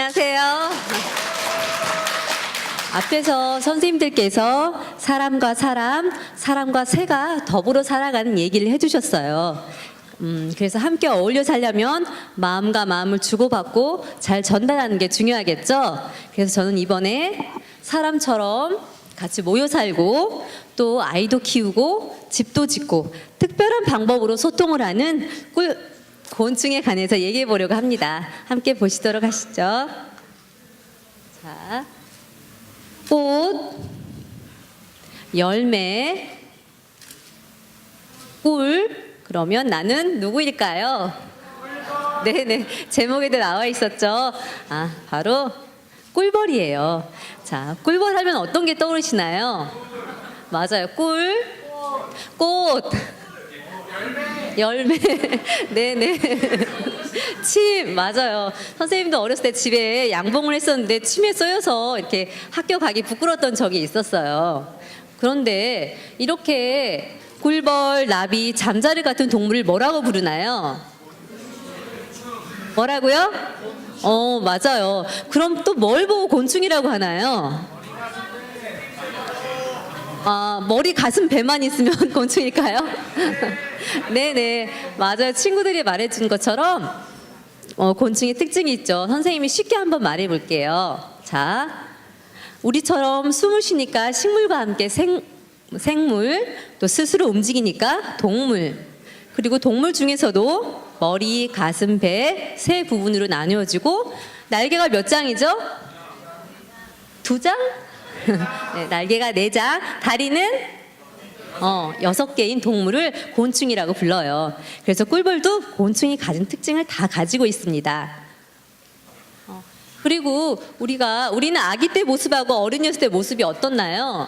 안녕하세요. 앞에서 선생님들께서 사람과 사람, 사람과 새가 더불어 살아가는 얘기를 해주셨어요. 그래서 함께 어울려 살려면 마음과 마음을 주고받고 잘 전달하는 게 중요하겠죠. 그래서 저는 이번에 사람처럼 같이 모여 살고 또 아이도 키우고 집도 짓고 특별한 방법으로 소통을 하는 곤충에 관해서 얘기해 보려고 합니다. 함께 보시도록 하시죠. 자, 꽃, 열매, 꿀. 그러면 나는 누구일까요? 네네, 제목에도 나와 있었죠. 아, 바로 꿀벌이에요. 자, 꿀벌 하면 어떤 게 떠오르시나요? 맞아요, 꿀, 꽃, 열매, 네네. 침, 맞아요. 선생님도 어렸을 때 집에 양봉을 했었는데 침에 쏘여서 이렇게 학교 가기 부끄러웠던 적이 있었어요. 그런데 이렇게 꿀벌, 나비, 잠자리 같은 동물을 뭐라고 부르나요? 뭐라고요? 맞아요. 그럼 또 뭘 보고 곤충이라고 하나요? 아, 머리, 가슴, 배만 있으면 곤충일까요? 네네, 맞아요. 친구들이 말해준 것처럼 곤충의 특징이 있죠. 선생님이 쉽게 한번 말해볼게요. 자, 우리처럼 숨을 쉬니까 식물과 함께 생물, 또 스스로 움직이니까 동물, 그리고 동물 중에서도 머리, 가슴, 배 세 부분으로 나누어지고 날개가 몇 장이죠? 2장? 네, 날개가 4장, 다리는 6개인 동물을 곤충이라고 불러요. 그래서 꿀벌도 곤충이 가진 특징을 다 가지고 있습니다. 그리고 우리는 아기 때 모습하고 어른이었을 때 모습이 어떻나요?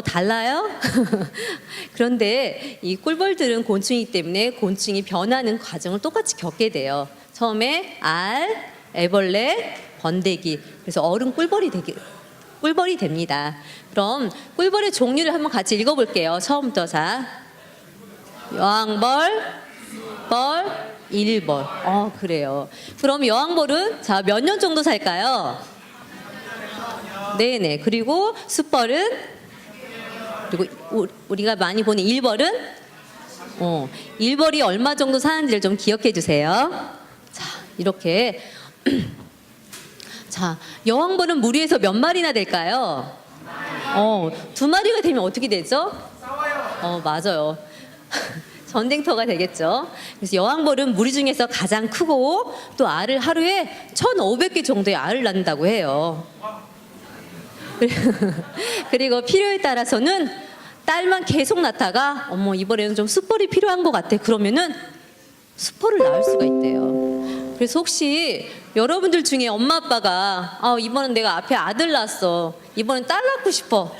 달라요? 그런데 이 꿀벌들은 곤충이기 때문에 곤충이 변하는 과정을 똑같이 겪게 돼요. 처음에 알, 애벌레, 번데기, 그래서 어른 꿀벌이 됩니다. 그럼 꿀벌의 종류를 한번 같이 읽어볼게요. 처음부터. 자, 여왕벌, 벌, 일벌. 그래요. 그럼 여왕벌은 자, 몇 년 정도 살까요? 네네. 그리고 숫벌은, 그리고 우리가 많이 보는 일벌은 일벌이 얼마 정도 사는지를 좀 기억해 주세요. 자, 이렇게 자, 여왕벌은 무리에서 몇 마리나 될까요? 2마리가 되면 어떻게 되죠? 맞아요. 전쟁터가 되겠죠. 그래서 여왕벌은 무리 중에서 가장 크고 또 알을 하루에 1,500개 정도의 알을 낳는다고 해요. 그리고 필요에 따라서는 딸만 계속 낳다가 이번에는 좀 숫벌이 필요한 것 같아. 그러면은 숫벌을 낳을 수가 있대요. 그래서 혹시 여러분들 중에 엄마 아빠가 이번엔 내가 앞에 아들 낳았어, 이번엔 딸 낳고 싶어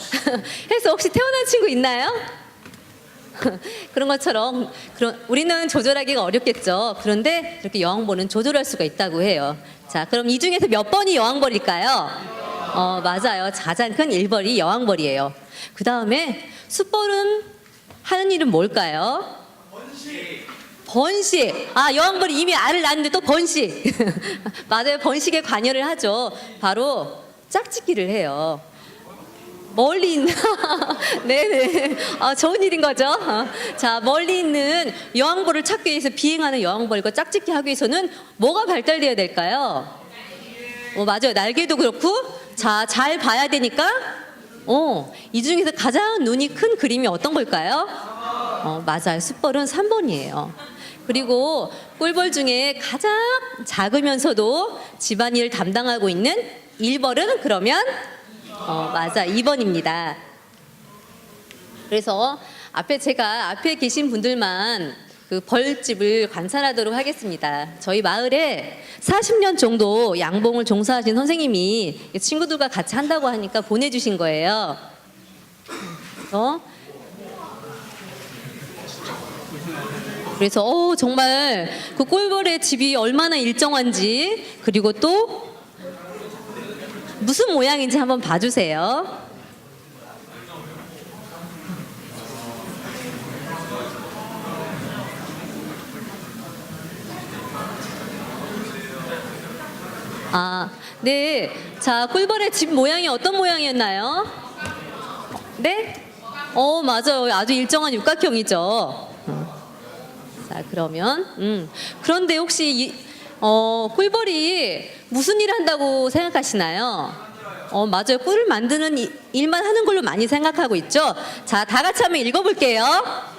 해서 혹시 태어난 친구 있나요? 그런 것처럼 우리는 조절하기가 어렵겠죠. 그런데 이렇게 여왕벌은 조절할 수가 있다고 해요. 자, 그럼 이 중에서 몇 번이 여왕벌일까요? 맞아요. 가장 큰 일벌이 여왕벌이에요. 그 다음에 숫벌은 하는 일은 뭘까요? 번식. 여왕벌이 이미 알을 낳았는데 또 번식. 맞아요. 번식에 관여를 하죠. 바로 짝짓기를 해요. 멀리 있는 네네. 좋은 일인 거죠. 자, 멀리 있는 여왕벌을 찾기 위해서 비행하는 여왕벌과 짝짓기 하기 위해서는 뭐가 발달되어야 될까요? 맞아요. 날개도 그렇고, 자, 잘 봐야 되니까 이 중에서 가장 눈이 큰 그림이 어떤 걸까요? 맞아요. 숫벌은 3번이에요. 그리고 꿀벌 중에 가장 작으면서도 집안일을 담당하고 있는 일벌은 그러면 맞아, 2번입니다. 그래서 앞에 계신 분들만 그 벌집을 관찰하도록 하겠습니다. 저희 마을에 40년 정도 양봉을 종사하신 선생님이 친구들과 같이 한다고 하니까 보내주신 거예요. 그래서 정말 그 꿀벌의 집이 얼마나 일정한지, 그리고 또 무슨 모양인지 한번 봐주세요. 아, 네. 자, 꿀벌의 집 모양이 어떤 모양이었나요? 네? 맞아요. 아주 일정한 육각형이죠. 자, 그러면 그런데 혹시 꿀벌이 무슨 일을 한다고 생각하시나요? 맞아요. 꿀을 만드는 일만 하는 걸로 많이 생각하고 있죠. 자, 다 같이 한번 읽어볼게요.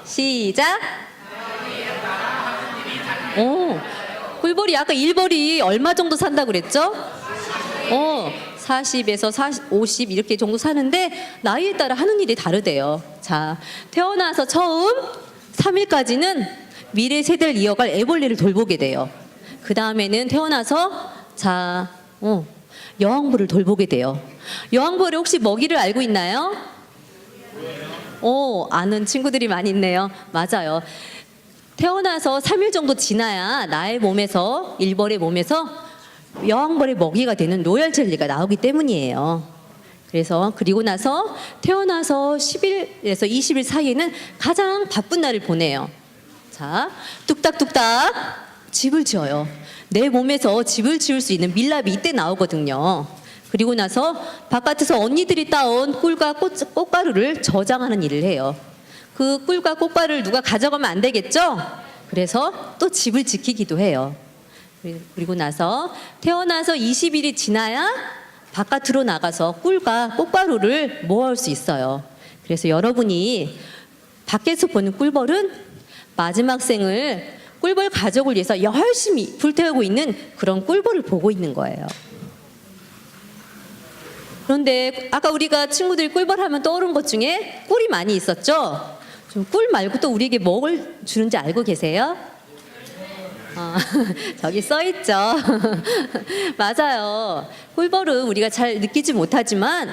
시작. 꿀벌이 아까 일벌이 얼마 정도 산다고 그랬죠? 40에서 40, 50 이렇게 정도 사는데 나이에 따라 하는 일이 다르대요. 자, 태어나서 처음 3일까지는 미래 세대를 이어갈 애벌레를 돌보게 돼요. 그 다음에는 태어나서 여왕벌을 돌보게 돼요. 여왕벌이 혹시 먹이를 알고 있나요? 아는 친구들이 많이 있네요. 맞아요. 태어나서 3일 정도 지나야 나의 몸에서, 일벌의 몸에서 여왕벌의 먹이가 되는 로얄 젤리가 나오기 때문이에요. 그래서 그리고 나서 태어나서 10일에서 20일 사이에는 가장 바쁜 날을 보내요. 자, 뚝딱뚝딱 집을 지어요. 내 몸에서 집을 지을 수 있는 밀랍이 이때 나오거든요. 그리고 나서 바깥에서 언니들이 따온 꿀과 꽃가루를 저장하는 일을 해요. 그 꿀과 꽃가루를 누가 가져가면 안 되겠죠? 그래서 또 집을 지키기도 해요. 그리고 나서 태어나서 20일이 지나야 바깥으로 나가서 꿀과 꽃가루를 모아올 수 있어요. 그래서 여러분이 밖에서 보는 꿀벌은 마지막 생을 꿀벌 가족을 위해서 열심히 불태우고 있는 그런 꿀벌을 보고 있는 거예요. 그런데 아까 우리가 친구들이 꿀벌 하면 떠오른 것 중에 꿀이 많이 있었죠? 좀 꿀 말고 또 우리에게 뭘 주는지 알고 계세요? 저기 써 있죠. 맞아요. 꿀벌은 우리가 잘 느끼지 못하지만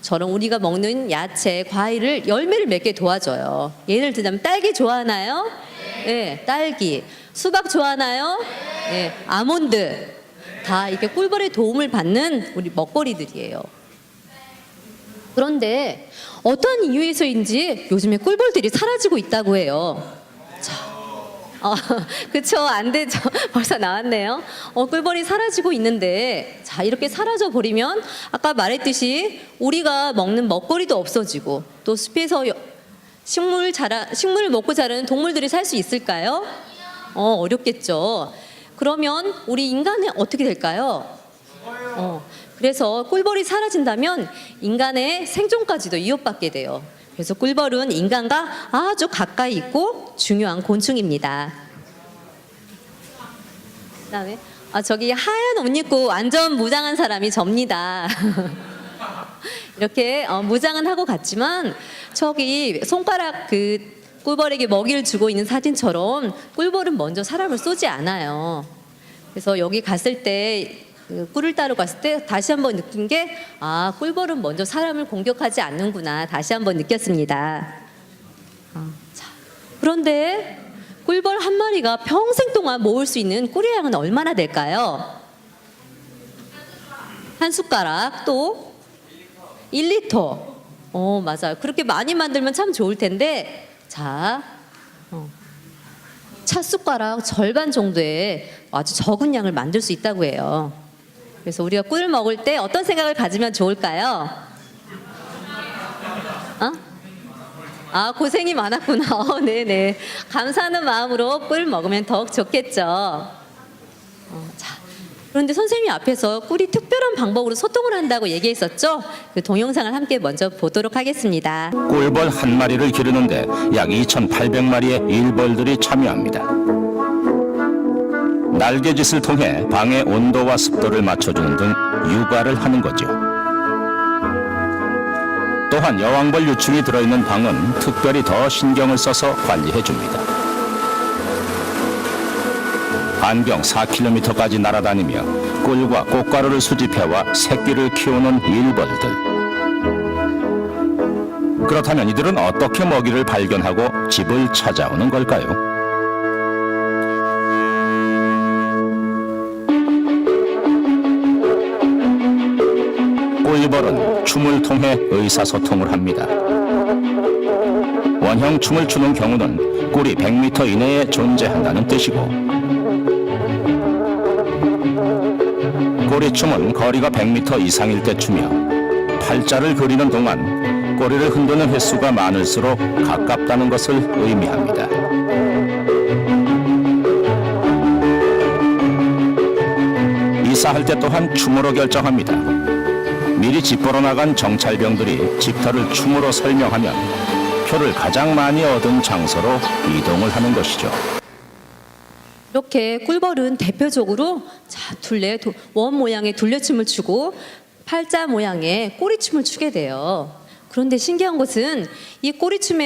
저런 우리가 먹는 야채, 과일을 열매를 맺게 도와줘요. 예를 들자면 딸기 좋아하나요? 네, 딸기. 수박 좋아하나요? 네, 아몬드. 다 이렇게 꿀벌의 도움을 받는 우리 먹거리들이에요. 그런데 어떤 이유에서인지 요즘에 꿀벌들이 사라지고 있다고 해요. 자, 그쵸, 안 되죠. 벌써 나왔네요. 꿀벌이 사라지고 있는데, 자, 이렇게 사라져 버리면 아까 말했듯이 우리가 먹는 먹거리도 없어지고 또 숲에서 식물을 먹고 자라는 동물들이 살 수 있을까요? 어렵겠죠. 그러면 우리 인간은 어떻게 될까요? 그래서 꿀벌이 사라진다면 인간의 생존까지도 위협받게 돼요. 그래서 꿀벌은 인간과 아주 가까이 있고 중요한 곤충입니다. 그다음에 저기 하얀 옷 입고 완전 무장한 사람이 접니다. 이렇게 무장은 하고 갔지만 저기 손가락 그 꿀벌에게 먹이를 주고 있는 사진처럼 꿀벌은 먼저 사람을 쏘지 않아요. 그래서 여기 갔을 때 그 꿀을 따러 갔을 때 다시 한번 느낀 게 꿀벌은 먼저 사람을 공격하지 않는구나 다시 한번 느꼈습니다. 자, 그런데 꿀벌 한 마리가 평생 동안 모을 수 있는 꿀의 양은 얼마나 될까요? 한 숟가락 또 1리터. 맞아요. 그렇게 많이 만들면 참 좋을 텐데 자, 차 숟가락 절반 정도의 아주 적은 양을 만들 수 있다고 해요. 그래서 우리가 꿀을 먹을 때 어떤 생각을 가지면 좋을까요? 고생이 많았구나. 네네. 감사하는 마음으로 꿀 먹으면 더욱 좋겠죠. 자, 그런데 선생님이 앞에서 꿀이 특별한 방법으로 소통을 한다고 얘기했었죠? 그 동영상을 함께 먼저 보도록 하겠습니다. 꿀벌 한 마리를 기르는데 약 2,800마리의 일벌들이 참여합니다. 날개짓을 통해 방의 온도와 습도를 맞춰주는 등 육아를 하는 거죠. 또한 여왕벌 유충이 들어있는 방은 특별히 더 신경을 써서 관리해줍니다. 반경 4km까지 날아다니며 꿀과 꽃가루를 수집해와 새끼를 키우는 일벌들. 그렇다면 이들은 어떻게 먹이를 발견하고 집을 찾아오는 걸까요? 꿀벌은 춤을 통해 의사소통을 합니다. 원형 춤을 추는 경우는 꿀이 100m 이내에 존재한다는 뜻이고 꼬리춤은 거리가 100m 이상일 때 추며 팔자를 그리는 동안 꼬리를 흔드는 횟수가 많을수록 가깝다는 것을 의미합니다. 이사할 때 또한 춤으로 결정합니다. 미리 집 보러 나간 정찰병들이 집터를 춤으로 설명하면 표를 가장 많이 얻은 장소로 이동을 하는 것이죠. 이렇게 꿀벌은 대표적으로 자, 원 모양의 둘레춤을 추고 팔자 모양의 꼬리춤을 추게 돼요. 그런데 신기한 것은 이 꼬리춤,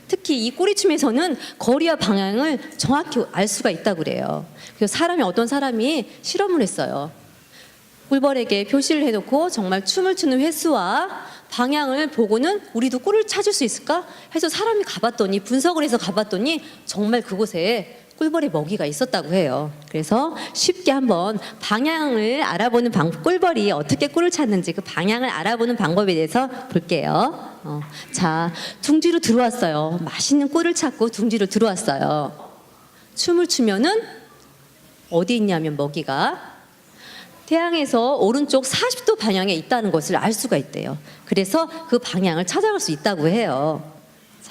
특히 이 꼬리춤에서는 거리와 방향을 정확히 알 수가 있다고 그래요. 그래서 어떤 사람이 실험을 했어요. 꿀벌에게 표시를 해놓고 정말 춤을 추는 횟수와 방향을 보고는 우리도 꿀을 찾을 수 있을까 해서 사람이 분석을 해서 가봤더니 정말 그곳에 꿀벌의 먹이가 있었다고 해요. 그래서 쉽게 한번 방향을 알아보는 꿀벌이 어떻게 꿀을 찾는지 그 방향을 알아보는 방법에 대해서 볼게요. 자, 둥지로 들어왔어요. 맛있는 꿀을 찾고 둥지로 들어왔어요. 춤을 추면은 어디 있냐면 먹이가 태양에서 오른쪽 40도 방향에 있다는 것을 알 수가 있대요. 그래서 그 방향을 찾아갈 수 있다고 해요. 자,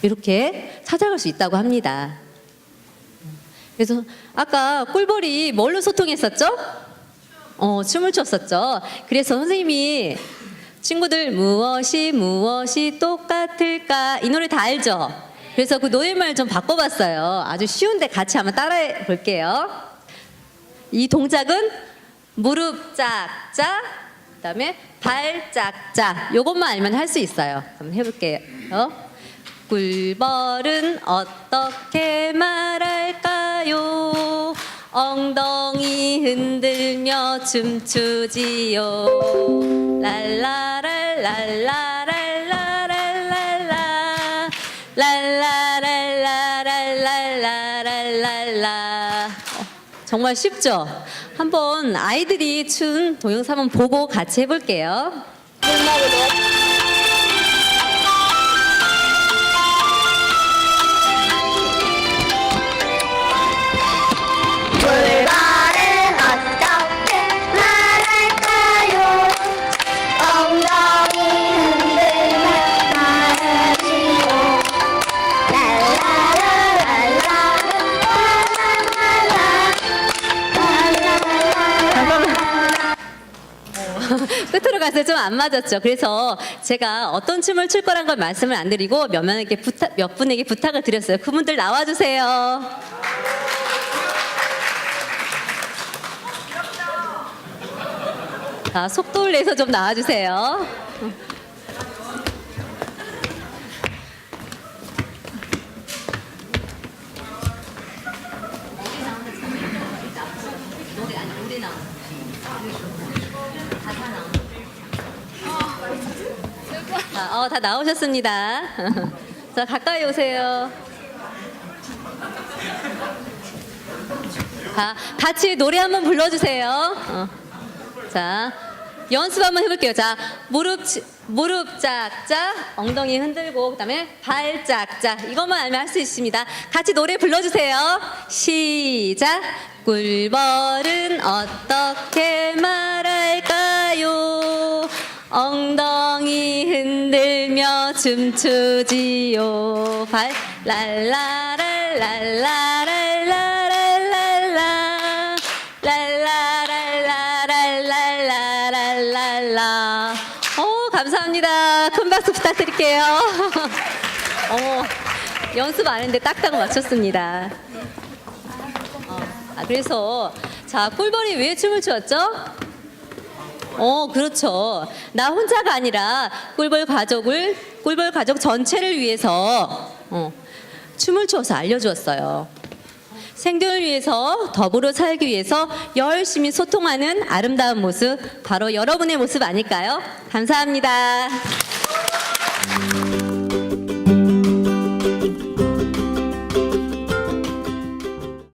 이렇게 찾아갈 수 있다고 합니다. 그래서 아까 꿀벌이 뭘로 소통했었죠? 춤을 췄었죠. 그래서 선생님이 친구들 무엇이 똑같을까 이 노래 다 알죠? 그래서 그 노랫말 좀 바꿔봤어요. 아주 쉬운데 같이 한번 따라해 볼게요. 이 동작은 무릎 짝짝, 그다음에 발 짝짝. 요것만 알면 할 수 있어요. 한번 해볼게요. 꿀벌은 어떻게 말할까요? 엉덩이 흔들며 춤추지요. 랄라랄랄랄랄랄랄랄라 랄라랄랄랄랄랄랄라. 정말 쉽죠? 한번 아이들이 춘 동영상 한번 보고 같이 해볼게요. 꿀벌은 어떻게 말할까요? 엉덩이 흔들며 말하지요. 끝으로 가서 좀 안 맞았죠. 그래서 제가 어떤 춤을 출 거란 걸 말씀을 안 드리고 몇 분에게 부탁을 드렸어요. 그분들 나와주세요. 자, 속도를 내서 좀 나와주세요. 다 나오셨습니다. 자, 가까이 오세요. 같이 노래 한번 불러주세요. 자, 연습 한번 해볼게요. 자, 무릎 짝짝, 엉덩이 흔들고, 그 다음에 발 짝짝. 이것만 알면 할 수 있습니다. 같이 노래 불러주세요. 시작. 꿀벌은 어떻게 말할까요? 엉덩이 흔들며 춤추지요. 발 랄라랄랄랄랄랄랄라 랄라랄랄랄랄랄라. 감사합니다. 큰 박수 부탁드릴게요. 연습 안 했는데 딱딱 맞췄습니다. 그래서 자, 꿀벌이 왜 춤을 추었죠? 그렇죠. 나 혼자가 아니라 꿀벌 가족 전체를 위해서 춤을 추어서 알려주었어요. 생존을 위해서, 더불어 살기 위해서 열심히 소통하는 아름다운 모습, 바로 여러분의 모습 아닐까요? 감사합니다.